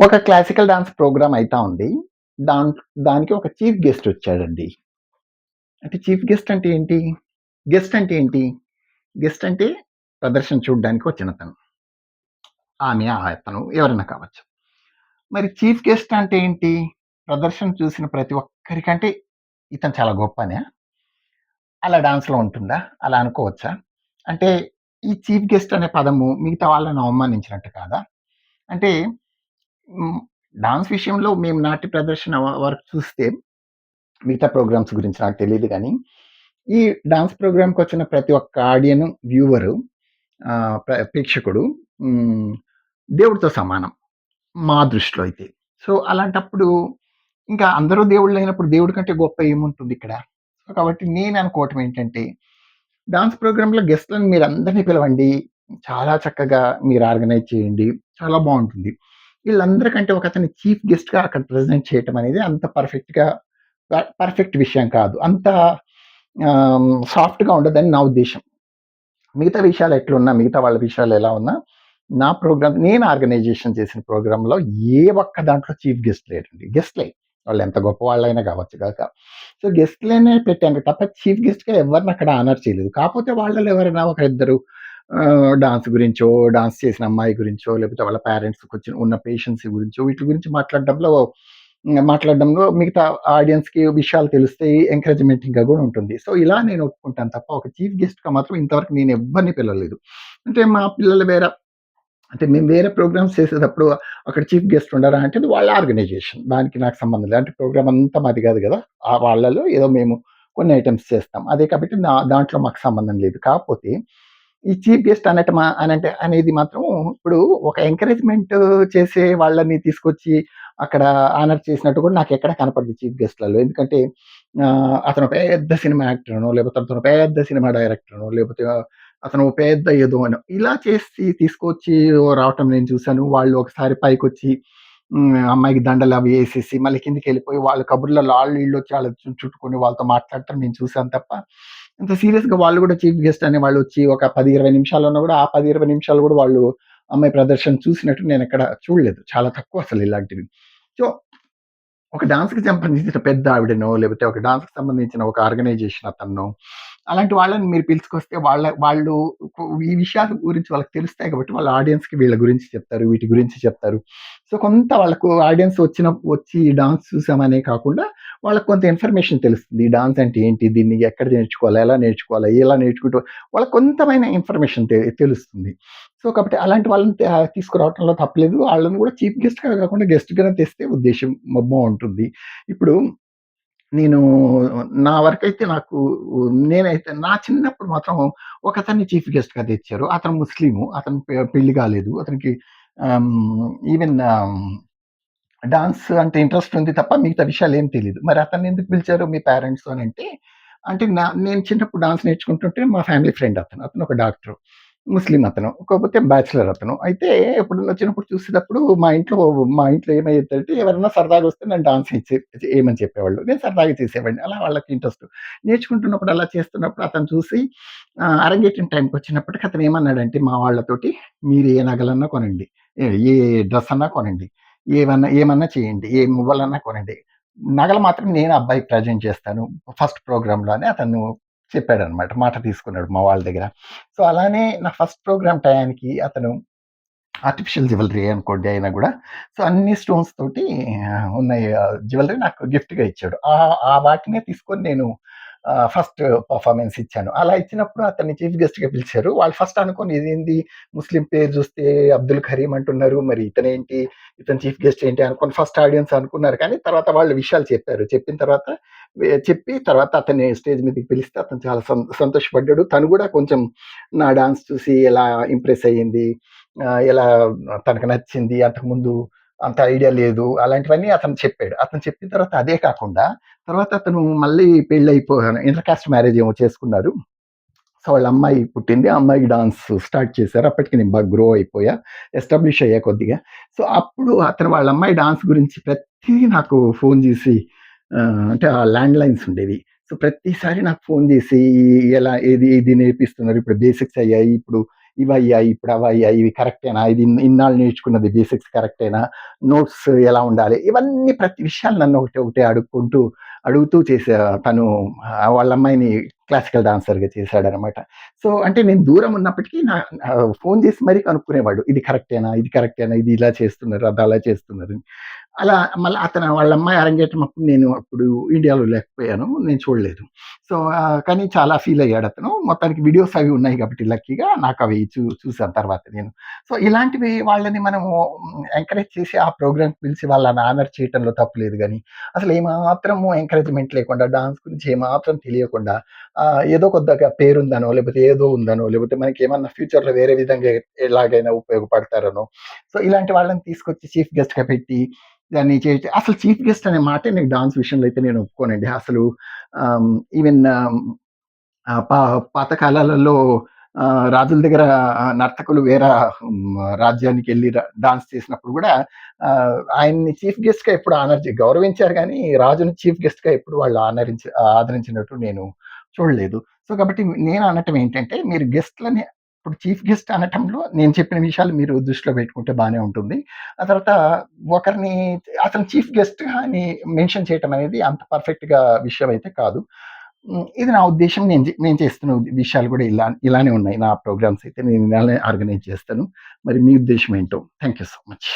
ఒక classical dance programme అయితా ఉంది. దానికి ఒక చీఫ్ గెస్ట్ వచ్చాడండి. అంటే చీఫ్ గెస్ట్ అంటే ఏంటి? గెస్ట్ అంటే ఏంటి? గెస్ట్ అంటే ప్రదర్శన చూడ్డానికి వచ్చినతను. ఆమె, అతను ఎవరైనా కావచ్చు. మరి చీఫ్ గెస్ట్ అంటే ఏంటి? ప్రదర్శన చూసిన ప్రతి ఒక్కరికంటే ఇతను చాలా గొప్పనా? అలా డాన్స్‌లో ఉంటుందా? అలా అనుకోవచ్చా? అంటే ఈ చీఫ్ గెస్ట్ అనే పదము మిగతా వాళ్ళని అవమానించినట్టు కాదా? అంటే హ్మ్. డాన్స్ విషయంలో మేము నాట్య ప్రదర్శన వరకు చూస్తే మిగతా ప్రోగ్రామ్స్ గురించి నాకు తెలీదు గానీ, ఈ డాన్స్ ప్రోగ్రామ్‌కొచ్చిన ప్రతి ఒక్క వ్యూవరు ప్రేక్షకుడు హ్మ్, దేవుడితో సమానం. మా దృష్టిలో అయితే. సో, అలాంటప్పుడు ఇంకా అందరూ దేవుళ్ళైనప్పుడు దేవుడి కంటే గొప్ప ఏముంటుందిక్కడ? సో, కాబట్టి నేననుకోవటం ఏంటంటే, డాన్స్ ప్రోగ్రామ్‌లో గెస్ట్‌లని మీరందరిని పిలవండి. చాలా చక్కగా మీరు ఆర్గనైజ్ చేయండి. చాలా బావుంటుంది. ఈళ్ళందరికంటే ఒకతన్ని చీఫ్ గెస్ట్‌గా అక్కడ ప్రెజెంట్ చేయటం అనేది అంత పర్ఫెక్ట్ విషయం కాదు. అంత సాఫ్ట్‌గా ఉండదని నా ఉద్దేశ్యం. మిగతా విషయాలు ఎట్లున్నా, మిగతా వాళ్ళ విషయాలు ఎలా ఉన్నా, నా ప్రోగ్రామ్ నేను ఆర్గనైజేషన్ చేసిన ప్రోగ్రామ్‌లో ఏ ఒక్క దాంట్లో చీఫ్ గెస్ట్ లేరండి. గెస్ట్‌లే. వాళ్ళెంత గొప్పవాళ్ళైనా గావచ్చు గాక. సో, గెస్ట్‌లనే పెట్టాను తప్ప చీఫ్ గెస్ట్‌గా ఎవరిని అక్కడ ఆనర్ చేయలేదు. కాపోతే వాళ్ళలో ఎవరైనా ఒకరిద్దరు డాన్స్ గురించో, డాన్స్ చేసిన అమ్మాయి గురించో, లేకపోతే వాళ్ళ పేరెంట్స్‌కొచ్చిన ఉన్న పేషెంట్స్ గురించో, వీటి గురించి మాట్లాడడంలో మిగతా ఆడియన్స్‌కి విషయాలు తెలుస్తాయి. ఎంకరేజ్‌మెంటింగ్‌గా గూడా ఉంటుంది. సో, ఇలా నేను ఒప్పుకుంటాను తప్ప, ఒక చీఫ్ గెస్ట్‌గా మాత్రం ఇంతవరకు నేను ఎవ్వరిని పిలవలేదు. అంటే మా పిల్లలు అంటే మేము వేరే ప్రోగ్రామ్స్ చేసేటప్పుడు అక్కడ చీఫ్ గెస్ట్ ఉండరా అంటే అది వాళ్ళ ఆర్గనైజేషన్. దానికి నాకు సంబంధం లేదు. అంటే ప్రోగ్రామ్ అంతా మాది గాదు గదా! వాళ్ళలో ఏదో మేము కొన్ని ఐటెమ్స్ చేస్తాం. అదే కాబట్టి దాంట్లో మాకు సంబంధం లేదు. కాకపోతే ఈ చీఫ్ గెస్ట్ అనేది మాత్రం ఇప్పుడు ఒక ఎంకరేజ్‌మెంట్ చేసే వాళ్ళని తీసుకొచ్చి అక్కడ ఆనర్ చేసినట్టు కూడా నాకెక్కడ కనపడదు చీఫ్ గెస్ట్‌లలో. ఎందుకంటే అతను పెద్ద సినిమా యాక్టరనో, లేకపోతే అతను పెద్ద సినిమా డైరెక్టరనో, లేకపోతే అతను పెద్ద ఏదో అని ఇలా చేసి తీసుకొచ్చి రావటం నేను చూసాను. వాళ్ళు ఒకసారి పైకొచ్చి అమ్మాయికి దండలవి ఏసేసి మళ్ళీ కిందకెళ్ళిపోయి వాళ్ళ కబుర్లలో ఆళ్ళు ఈళ్ళొచ్చి ఆళ్ళ చుట్టుకొని వాళ్ళతో మాట్లాడటం నేను చూసాను తప్ప, అంత సీరియస్‌గా వాళ్ళు గూడా చీఫ్ గెస్ట్ అనే వాళ్ళొచ్చి ఒక 10, 20 నిమిషాలున్నా గూడా ఆ 10, 20 నిమిషాలు గూడా వాళ్ళు అమ్మాయి ప్రదర్శన చూసినట్టు నేనెక్కడ చూడలేదు. చాలా తక్కువ అసలు ఇలాంటివి. సో, ఒక డాన్స్‌కి సంబంధించిన పెద్ద ఆవిడనో, లేపోతే ఒక డాన్స్‌కి సంబంధించిన ఒక ఆర్గనైజేషన్ అతన్నో, అలాంటి వాళ్ళని మీరు పిలుచుకొస్తే వాళ్ళు ఈ విషయాల గురించి వాళ్ళకి తెలుస్తాయి కాబట్టి, వాళ్ళ ఆడియన్స్‌కి వీళ్ళ గురించి చెప్తారు. వీటి గురించి చెప్తారు. సో, కొంత వాళ్ళకు ఆడియన్స్ వచ్చి డాన్స్ చూసామనే కాకుండా, వాళ్ళకి కొంత ఇన్ఫర్మేషన్ తెలుస్తుంది. ఈ డాన్స్ అంటే ఏంటి? దీన్ని ఎక్కడ నేర్చుకోవాలి? ఎలా నేర్చుకోవాలి? ఎలా నేర్చుకుంటూ వాళ్ళకి కొంతమైన ఇన్ఫర్మేషన్ తెలుస్తుంది. సో, కాబట్టి అలాంటి వాళ్ళని తీసుకురావటంలో తప్పులేదు. ఆళ్ళని గూడా చీఫ్ గెస్ట్‌గా కాకుండా గెస్ట్‌గానే తెస్తే ఉద్దేశ్యం బావుంటుంది. ఇప్పుడు నేను నా వరకైతే నేనైతే నా చిన్నప్పుడు మాత్రం ఒకతన్ని చీఫ్ గెస్ట్‌గా తెచ్చారు. అతను ముస్లిము. అతను పెళ్లి కాలేదు. అతనికి ఈవెన్ డాన్స్ అంటే ఇంట్రెస్ట్ ఉంది తప్ప మిగతా విషయాలేం తెలీదు. మరి అతన్నెందుకు పిలిచారు మీ పేరెంట్స్ అనంటే, అంటే నేను చిన్నప్పుడు డాన్స్ నేర్చుకుంటుంటే మా ఫ్యామిలీ ఫ్రెండ్ అతను. అతను ఒక డాక్టరు. ముస్లిం అతను. కాకపోతే బ్యాచిలర్ అతను. అయితే ఎప్పుడన్నా వచ్చినప్పుడు చూసేటప్పుడు మా ఇంట్లో ఏమయ్యేదంటే ఎవరైనా సరదాగా వస్తే నన్ను డాన్స్ ఏయమని చెప్పేవాళ్ళు. నేను సరదాగా చేసేవాడిని. అలా వాళ్ళకి ఇంట్రెస్ట్. నేర్చుకుంటున్నప్పుడు అలా చేస్తున్నప్పుడు అతను చూసి అరంగేట్రం టైంకొచ్చినప్పటికి అతను ఏమన్నాడంటే మా వాళ్ళతోటి, "మీరు ఏ నగలన్నా కొనండి. ఏ డ్రెస్ అన్నా కొనండి. ఏమన్నా చేయండి. ఏ మువ్వలన్నా కొనండి. నగలు మాత్రం నేను అబ్బాయికి ప్రెజెంట్ చేస్తాను. ఫస్ట్ ప్రోగ్రామ్‌లో" అని అతను చెప్పాడనమాట. మాట తీసుకున్నాడు మా వాళ్ళ దగ్గర. సో, అలానే నా ఫస్ట్ ప్రోగ్రామ్ టయానికి అతను ఆర్టిఫిషియల్ జ్యువెల్లరీ అనుకోండి అయినా గూడా. సో, అన్ని స్టోన్స్ తోటి ఉన్న జ్యువెల్లరీ నాకు గిఫ్ట్‌గా ఇచ్చాడు. ఆ వాటినే తీసుకొని నేను ఫస్ట్ పెర్ఫార్మన్స్ ఇచ్చాను. అలా ఇచ్చినప్పుడు అతన్ని చీఫ్ గెస్ట్‌గా పిలిచారు. వాళ్ళు ఫస్ట్ అనుకోని ఇదేంది ముస్లిం పేరు చూస్తే అబ్దుల్ కరీం అంటున్నారు. మరి ఇతను చీఫ్ గెస్ట్ ఏంటి అనుకోని ఫస్ట్ ఆడియన్స్ అనుకున్నారు. కానీ తర్వాత వాళ్ళు విషయాలు చెప్పారు. చెప్పి తర్వాత అతన్ని స్టేజ్ మీదకి పిలిస్తే అతను చాలా సంతోషపడ్డాడు. తను గూడా కొంచెం నా డాన్స్ చూసి ఎలా ఇంప్రెస్ అయ్యింది. ఎలా తనకు నచ్చింది. అంతకుముందు అంత ఐడియా లేదు. అలాంటివన్నీ అతను చెప్పాడు. అతను చెప్పిన తర్వాత అదే కాకుండా తర్వాత అతను మళ్ళీ ఇంటర్ కాస్ట్ మ్యారేజ్ ఏమో చేసుకున్నారు. సో, వాళ్ళ అమ్మాయి పుట్టింది. ఆ అమ్మాయికి డాన్స్ స్టార్ట్ చేశారు. అప్పటికి నేను బాగా గ్రో అయిపోయా. ఎస్టాబ్లిష్ అయ్యా కొద్దిగా. సో, అప్పుడు అతను వాళ్ళ అమ్మాయి డాన్స్ గురించి ప్రతీదీ నాకు ఫోను జేసి అంటే ఆ ల్యాండ్ లైన్స్ ఉండేవి. సో, ప్రతిసారి నాకు ఫోను జేసి ఎలా ఇది నేర్పిస్తున్నారు. ఇప్పుడు బేసిక్స్ అయ్యాయి. ఇప్పుడు ఇవయ్యాయి, ఇప్పుడు అవయ్యాయి, ఇవి కరెక్టేనా? ఇది ఇన్నాళ్ళు నేర్చుకున్నది బేసిక్స్ కరెక్టేనా? నోట్స్ ఎలా ఉండాలి? ఇవన్నీ ప్రతి విషయాలు నన్ను ఒకటి ఒకటి అడుగుతూ చేసే తను వాళ్ళ అమ్మాయిని క్లాసికల్ డాన్సర్‌గా చేశాడనమాట. సో, అంటే నేను దూరం ఉన్నప్పటికీ ఫోను చేసి మరీ కనుక్కునేవాడు. ఇది కరెక్టేనా? ఇది కరెక్టేనా? ఇది ఇలా చేస్తున్నారు, అది అలా చేస్తున్నారు. అలా మళ్ళా వాళ్ళ అమ్మాయి అరంగేట్రం అప్పుడు నేను అప్పుడు ఇండియాలో లేకపోయాను. నేను చూడలేదు. సో, కానీ చాలా ఫీల్ అయ్యాడతను. మొత్తానికి వీడియోస్ అవి ఉన్నాయి కాబట్టి లక్కీగా నాకవి చూసాను తర్వాత నేను. సో, ఇలాంటివి వాళ్ళని మనము ఎంకరేజ్ చేసి ఆ ప్రోగ్రామ్‌కి పిలిచి వాళ్ళని ఆనర్ చేయటంలో తప్పు లేదు గానీ, అసలు ఏమాత్రము ఎంకరేజ్‌మెంట్ లేకుండా, డాన్స్ గురించి ఏమాత్రం తెలియకుండా ఏదో కొద్దిగా పేరుందనో, లేకపోతే ఏదో ఉందనో, లేకపోతే మనకేమన్నా ఫ్యూచర్‌లో వేరే విధంగా ఎలాగైనా ఉపయోగపడతారనో, సో, ఇలాంటి వాళ్ళని తీసుకొచ్చి చీఫ్ గెస్ట్‌గా పెట్టి దాన్ని అసలు చీఫ్ గెస్ట్ అనే మాటే నాకు డాన్స్ విషయంలో అయితే నేను ఒప్పుకోనండి. అసలు ఆహ్, ఈవెన్ ఆహ్, పా పాత కాలాలలో రాజుల దగ్గర నర్తకులు వేరే రాజ్యానికెళ్ళి డాన్స్ చేసినప్పుడు గూడా ఆయన్ని చీఫ్ గెస్ట్‌గా ఎప్పుడు గౌరవించారు గానీ, రాజుని చీఫ్ గెస్ట్‌గా ఎప్పుడు వాళ్ళు ఆదరించినట్టు నేను చూడలేదు. సో, కాబట్టి నేను అనటం ఏంటంటే, మీరు గెస్ట్‌లని ఇప్పుడు చీఫ్ గెస్ట్ అనటంలో నేను చెప్పిన విషయాలు మీరు దృష్టిలో పెట్టుకుంటే బానే ఉంటుంది. ఆ తర్వాత ఒకరిని అతను చీఫ్ గెస్ట్‌గా అని మెన్షన్ చేయటం అనేది అంత పర్ఫెక్ట్‌గా విషయం అయితే కాదు. ఇది నా ఉద్దేశ్యం. నేను చేస్తున్న విషయాలు కూడా ఇలానే ఉన్నాయి. నా ప్రోగ్రామ్స్ అయితే నేను ఇలానే ఆర్గనైజ్ చేస్తాను. మరి మీ ఉద్దేశ్యం ఏంటో? Thank you so much.